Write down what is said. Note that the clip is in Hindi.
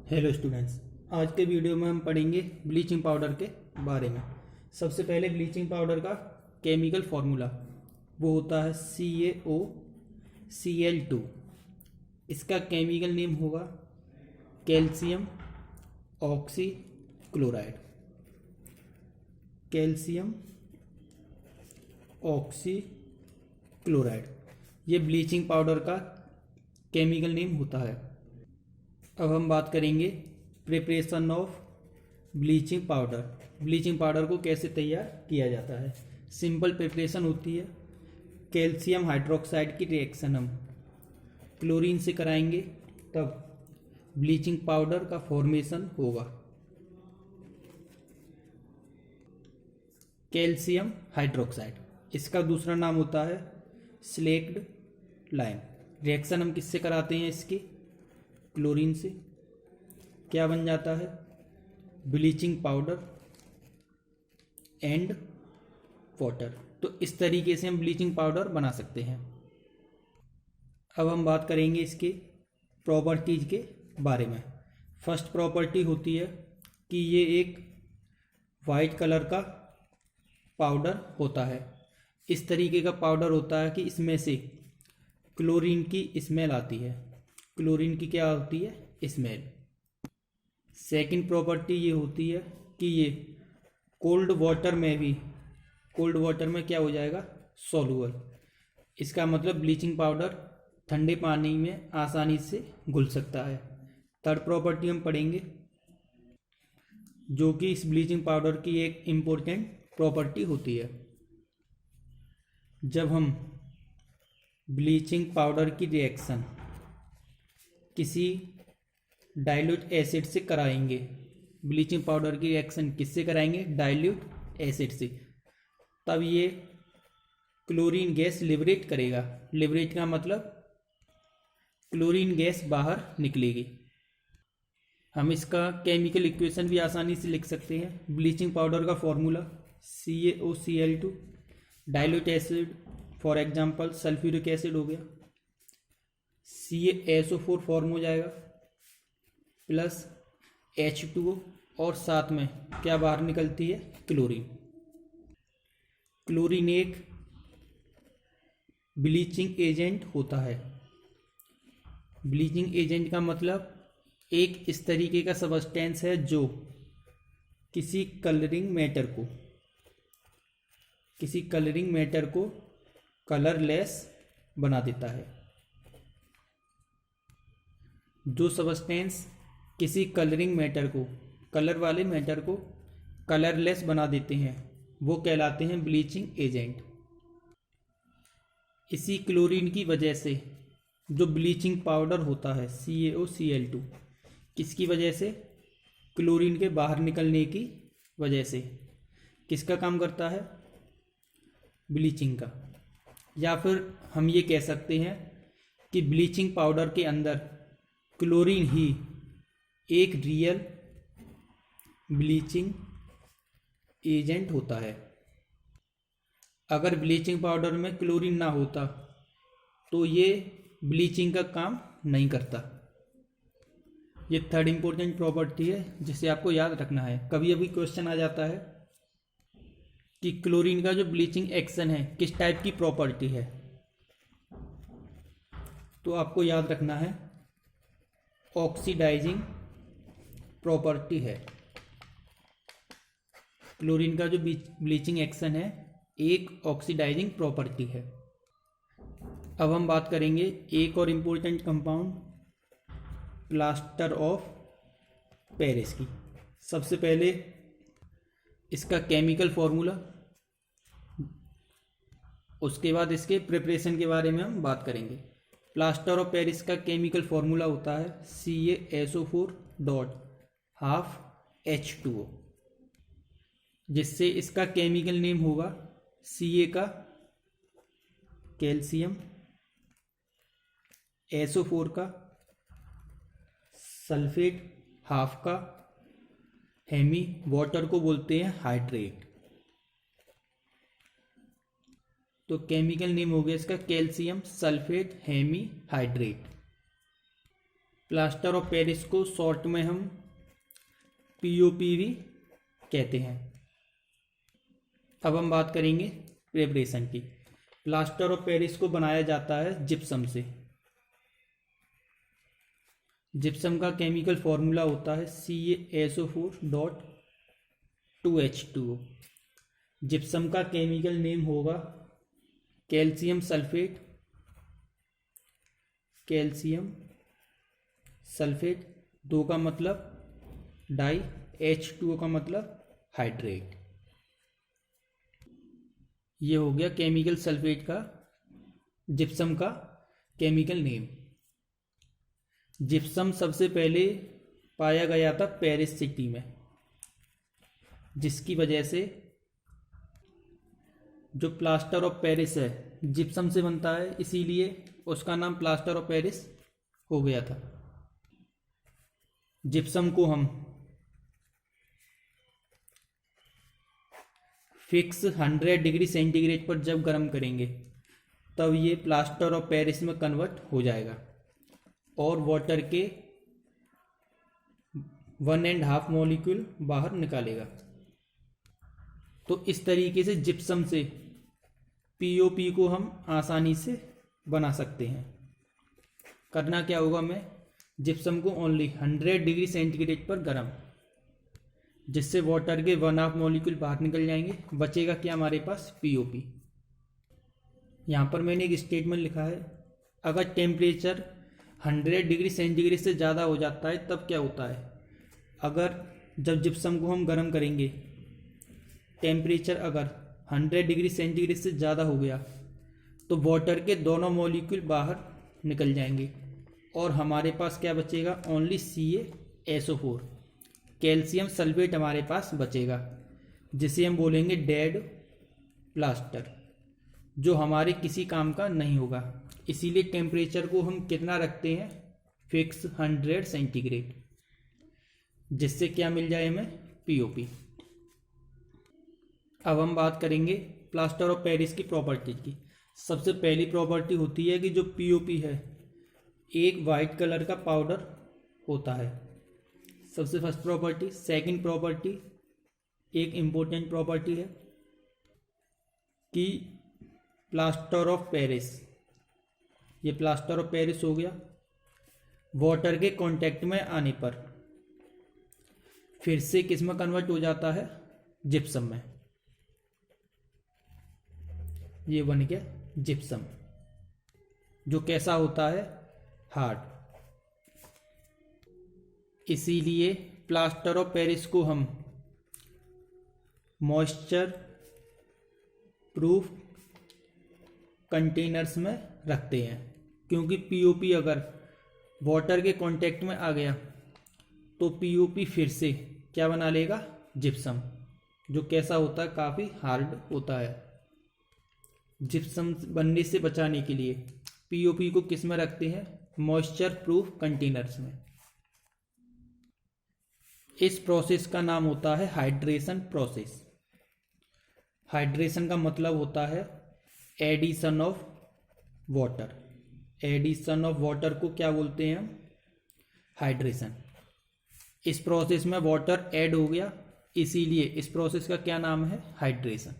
Hello students. आज के वीडियो में हम पढ़ेंगे ब्लीचिंग पाउडर के बारे में। सबसे पहले ब्लीचिंग पाउडर का केमिकल फार्मूला वो होता है CaOCl2। इसका केमिकल नेम होगा calcium oxy chloride. Calcium oxy chloride ये ब्लीचिंग पाउडर का केमिकल नेम होता है। अब हम बात करेंगे preparation of bleaching powder. Bleaching powder को कैसे तैयार किया जाता है। सिंपल प्रिपरेशन होती है। कैल्शियम हाइड्रोक्साइड की रिएक्शन हम क्लोरीन से कराएंगे तब ब्लीचिंग पाउडर का फॉर्मेशन होगा। कैल्शियम हाइड्रोक्साइड इसका दूसरा नाम होता है स्लेक्ड लाइम। रिएक्शन हम किससे कराते हैं इसकी? क्लोरीन से। क्या बन जाता है? Bleaching powder and water. तो इस तरीके से हम ब्लीचिंग पाउडर बना सकते हैं। अब हम बात करेंगे इसके प्रॉपर्टीज के बारे में। फर्स्ट प्रॉपर्टी होती है कि ये एक वाइट कलर का पाउडर होता है। इस तरीके का पाउडर होता है कि इसमें से क्लोरीन की स्मेल आती है। क्लोरीन की क्या होती है? स्मेल। सेकंड प्रॉपर्टी ये होती है कि ये कोल्ड वाटर में क्या हो जाएगा? सॉल्युबल। इसका मतलब ब्लीचिंग पाउडर ठंडे पानी में आसानी से घुल सकता है। थर्ड प्रॉपर्टी हम पढ़ेंगे जो कि इस ब्लीचिंग पाउडर की एक इम्पोर्टेंट प्रॉपर्टी होती है। जब हम ब्लीचिंग पाउडर की रिएक्शन किसी डाइल्यूट एसिड से कराएंगे, ब्लीचिंग पाउडर की रिएक्शन किससे कराएंगे? डाइल्यूट एसिड से, तब ये क्लोरीन गैस लिबरेट करेगा। लिबरेट का मतलब क्लोरीन गैस बाहर निकलेगी। हम इसका केमिकल इक्वेशन भी आसानी से लिख सकते हैं। ब्लीचिंग पाउडर का formula CaOCl2, dilute acid for example sulphuric acid हो गया, CaSO4 फॉर्म हो जाएगा प्लस H2O और साथ में क्या बाहर निकलती है? क्लोरीन। क्लोरीन एक ब्लीचिंग एजेंट होता है। ब्लीचिंग एजेंट का मतलब एक इस तरीके का सबस्टेंस है जो किसी कलरिंग मैटर को कलरलेस बना देता है। जो सबस्टेंस किसी कलर वाले मैटर को कलरलेस बना देते हैं वो कहलाते हैं ब्लीचिंग एजेंट। इसी क्लोरीन की वजह से जो ब्लीचिंग पाउडर होता है CaOCl2, किसकी वजह से? क्लोरीन के बाहर निकलने की वजह से। किसका काम करता है? ब्लीचिंग का। या फिर हम ये कह सकते हैं कि ब्लीचिंग पाउडर के अंदर क्लोरीन ही एक रियल ब्लीचिंग एजेंट होता है। अगर ब्लीचिंग पाउडर में क्लोरीन ना होता तो ये ब्लीचिंग का काम नहीं करता। ये थर्ड इंपॉर्टेंट प्रॉपर्टी है जिसे आपको याद रखना है। कभी कभी क्वेश्चन आ जाता है कि क्लोरीन का जो ब्लीचिंग एक्शन है किस टाइप की प्रॉपर्टी है, तो आपको याद रखना है ऑक्सीडाइजिंग प्रॉपर्टी है। क्लोरीन का जो ब्लीचिंग एक्शन है एक ऑक्सीडाइजिंग प्रॉपर्टी है। अब हम बात करेंगे एक और important compound plaster of Paris की। सबसे पहले इसका केमिकल फॉर्मूला, उसके बाद इसके प्रिपरेशन के बारे में हम बात करेंगे। प्लास्टर ऑफ पेरिस का केमिकल फॉर्मूला होता है CaSO4 डॉट हाफ H2O, जिससे इसका केमिकल नेम होगा Ca का कैल्शियम, SO4 का सल्फेट, हाफ का हेमी, वाटर को बोलते हैं हाइड्रेट। तो केमिकल नेम हो गया इसका calcium sulphate hemi hydrate. Plaster of Paris को शॉर्ट में हम पीओपी भी कहते हैं। अब हम बात करेंगे प्रिपरेशन की। प्लास्टर ऑफ पेरिस को बनाया जाता है जिप्सम से। जिप्सम का केमिकल फॉर्मूला होता है CaSO4.2H2O। जिप्सम का केमिकल नेम होगा कैल्शियम सल्फेट। कैल्शियम सल्फेट, 2 का मतलब डाई, H2O का मतलब हाइड्रेट। ये हो गया केमिकल सल्फेट का जिप्सम का केमिकल नेम। जिप्सम सबसे पहले पाया गया था पेरिस सिटी में, जिसकी वजह से जो प्लास्टर ऑफ पेरिस है जिप्सम से बनता है, इसीलिए उसका नाम प्लास्टर ऑफ पेरिस हो गया था। जिप्सम को हम फिक्स 100 डिग्री सेंटीग्रेड पर जब गर्म करेंगे तब ये प्लास्टर ऑफ पेरिस में कन्वर्ट हो जाएगा और वाटर के 1.5 मॉलिक्यूल बाहर निकालेगा। तो इस तरीके से जिप्सम से पीओपी को हम आसानी से बना सकते हैं। करना क्या होगा, हमें जिप्सम को ओनली 100 डिग्री सेंटीग्रेड पर गर्म, जिससे वाटर के 1.5 मॉलिक्यूल बाहर निकल जाएंगे। बचेगा क्या हमारे पास, पीओपी। यहाँ पर मैंने एक स्टेटमेंट लिखा है, अगर टेम्परेचर 100 डिग्री सेंटीग्रेड से ज़्यादा हो जाता है तब क्या होता है। अगर जब जिप्सम को हम गर्म करेंगे, टेम्परेचर अगर 100 डिग्री सेंटीग्रेड से ज़्यादा हो गया तो वाटर के दोनों मॉलिक्यूल बाहर निकल जाएंगे और हमारे पास क्या बचेगा, ओनली CaSO4 कैल्शियम सल्फेट हमारे पास बचेगा, जिसे हम बोलेंगे डेड प्लास्टर, जो हमारे किसी काम का नहीं होगा। इसीलिए टेम्परेचर को हम कितना रखते हैं, फिक्स 100 सेंटीग्रेड, जिससे क्या मिल जाए हमें, पीओपी। अब हम बात करेंगे प्लास्टर ऑफ पेरिस की प्रॉपर्टीज की। सबसे पहली प्रॉपर्टी होती है कि जो पीओपी है एक वाइट कलर का पाउडर होता है, सबसे फर्स्ट प्रॉपर्टी। सेकंड प्रॉपर्टी, एक इम्पोर्टेंट प्रॉपर्टी है कि प्लास्टर ऑफ पेरिस, ये प्लास्टर ऑफ पेरिस हो गया, वाटर के कांटेक्ट में आने पर फिर से किस में कन्वर्ट हो जाता है, जिप्सम में। ये बन गया जिप्सम, जो कैसा होता है, हार्ड। इसीलिए प्लास्टर ऑफ पेरिस को हम मॉइस्चर प्रूफ कंटेनर्स में रखते हैं, क्योंकि पीओपी अगर वाटर के कांटेक्ट में आ गया तो पीओपी फिर से क्या बना लेगा, जिप्सम, जो कैसा होता है, काफ़ी हार्ड होता है। जिप्सम बनने से बचाने के लिए पीओपी को किस में रखते हैं, मॉइस्चर प्रूफ कंटेनर्स में। इस प्रोसेस का नाम होता है हाइड्रेशन प्रोसेस। हाइड्रेशन का मतलब होता है addition of water. Addition of water को क्या बोलते हैं हम, हाइड्रेशन। इस प्रोसेस में वाटर ऐड हो गया, इसीलिए इस प्रोसेस का क्या नाम है, हाइड्रेशन।